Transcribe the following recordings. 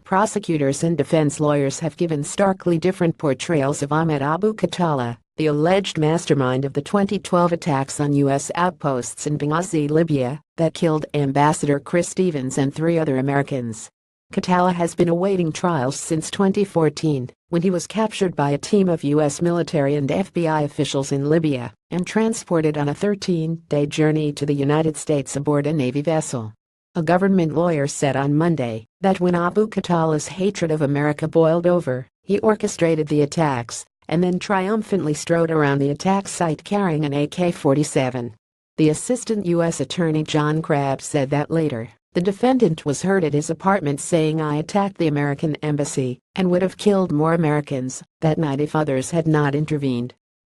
Prosecutors and defense lawyers have given starkly different portrayals of Ahmed Abu Khattala, the alleged mastermind of the 2012 attacks on U.S. outposts in Benghazi, Libya, that killed Ambassador Chris Stevens and 3 other Americans. Khattala has been awaiting trial since 2014, when he was captured by a team of U.S. military and FBI officials in Libya and transported on a 13-day journey to the United States aboard a Navy vessel. A government lawyer said on Monday that when Abu Khattala's hatred of America boiled over, he orchestrated the attacks and then triumphantly strode around the attack site carrying an AK-47. The assistant U.S. Attorney John Crabb said that later, the defendant was heard at his apartment saying, "I attacked the American embassy and would have killed more Americans that night if others had not intervened."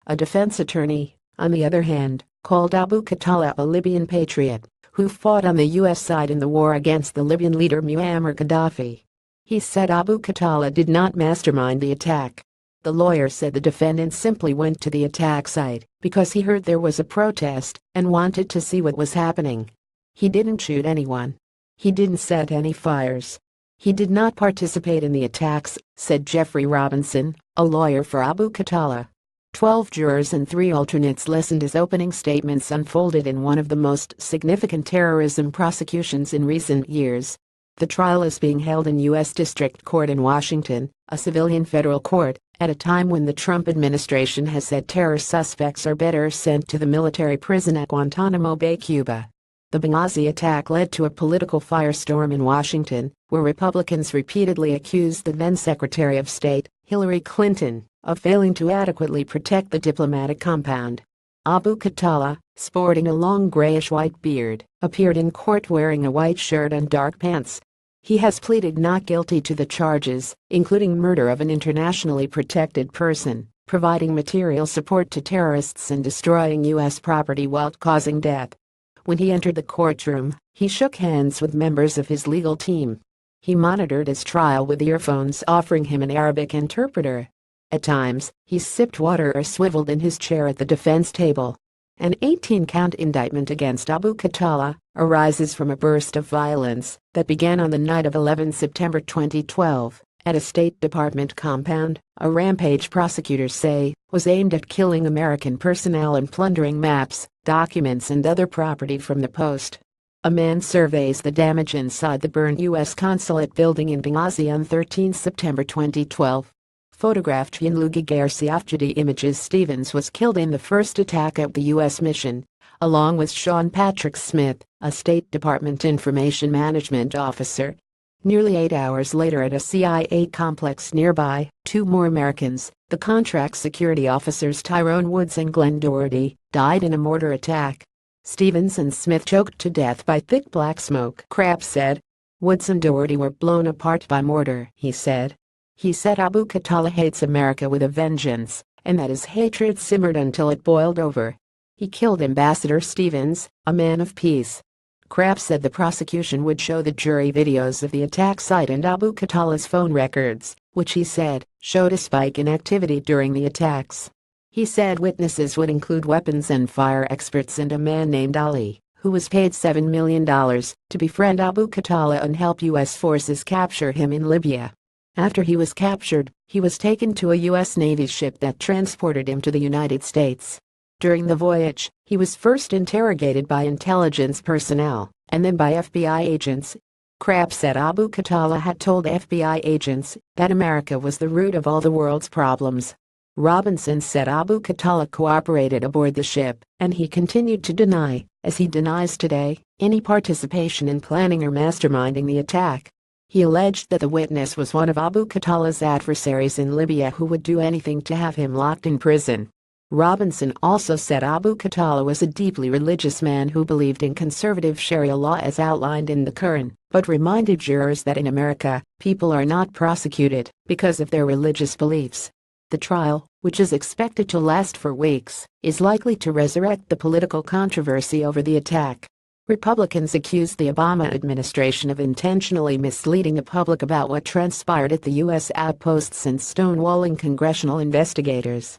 A defense attorney, on the other hand, called Abu Khattala a Libyan patriot who fought on the U.S. side in the war against the Libyan leader Muammar Gaddafi. He said Abu Khattala did not mastermind the attack. The lawyer said the defendant simply went to the attack site because he heard there was a protest and wanted to see what was happening. He didn't shoot anyone. He didn't set any fires. He did not participate in the attacks, said Jeffrey Robinson, a lawyer for Abu Khattala. 12 jurors and 3 alternates listened as opening statements unfolded in one of the most significant terrorism prosecutions in recent years. The trial is being held in U.S. District Court in Washington, a civilian federal court, at a time when the Trump administration has said terror suspects are better sent to the military prison at Guantanamo Bay, Cuba. The Benghazi attack led to a political firestorm in Washington, where Republicans repeatedly accused the then Secretary of State, Hillary Clinton, of failing to adequately protect the diplomatic compound. Abu Khattala, sporting a long grayish-white beard, appeared in court wearing a white shirt and dark pants. He has pleaded not guilty to the charges, including murder of an internationally protected person, providing material support to terrorists and destroying U.S. property while causing death. When he entered the courtroom, he shook hands with members of his legal team. He monitored his trial with earphones offering him an Arabic interpreter. At times, he sipped water or swiveled in his chair at the defense table. An 18-count indictment against Abu Khattala arises from a burst of violence that began on the night of 11 September 2012 at a State Department compound. A rampage, prosecutors say, was aimed at killing American personnel and plundering maps, documents and other property from the post. A man surveys the damage inside the burned U.S. consulate building in Benghazi on 13 September 2012. Photographed in Garcia images. Stevens was killed in the first attack at the U.S. mission, along with Sean Patrick Smith, a State Department information management officer. Nearly 8 hours later at a CIA complex nearby, 2 more Americans, the contract security officers Tyrone Woods and Glenn Doherty, died in a mortar attack. Stevens and Smith choked to death by thick black smoke, Crabb said. Woods and Doherty were blown apart by mortar, he said. He said Abu Khattala hates America with a vengeance, and that his hatred simmered until it boiled over. He killed Ambassador Stevens, a man of peace. Crabb said the prosecution would show the jury videos of the attack site and Abu Khattala's phone records, which he said showed a spike in activity during the attacks. He said witnesses would include weapons and fire experts and a man named Ali, who was paid $7 million to befriend Abu Khattala and help U.S. forces capture him in Libya. After he was captured, he was taken to a U.S. Navy ship that transported him to the United States. During the voyage, he was first interrogated by intelligence personnel, and then by FBI agents. Crabb said Abu Khattala had told FBI agents that America was the root of all the world's problems. Robinson said Abu Khattala cooperated aboard the ship, and he continued to deny, as he denies today, any participation in planning or masterminding the attack. He alleged that the witness was one of Abu Khattala's adversaries in Libya who would do anything to have him locked in prison. Robinson also said Abu Khattala was a deeply religious man who believed in conservative Sharia law as outlined in the Quran, but reminded jurors that in America, people are not prosecuted because of their religious beliefs. The trial, which is expected to last for weeks, is likely to resurrect the political controversy over the attack. Republicans accused the Obama administration of intentionally misleading the public about what transpired at the U.S. outposts and stonewalling congressional investigators.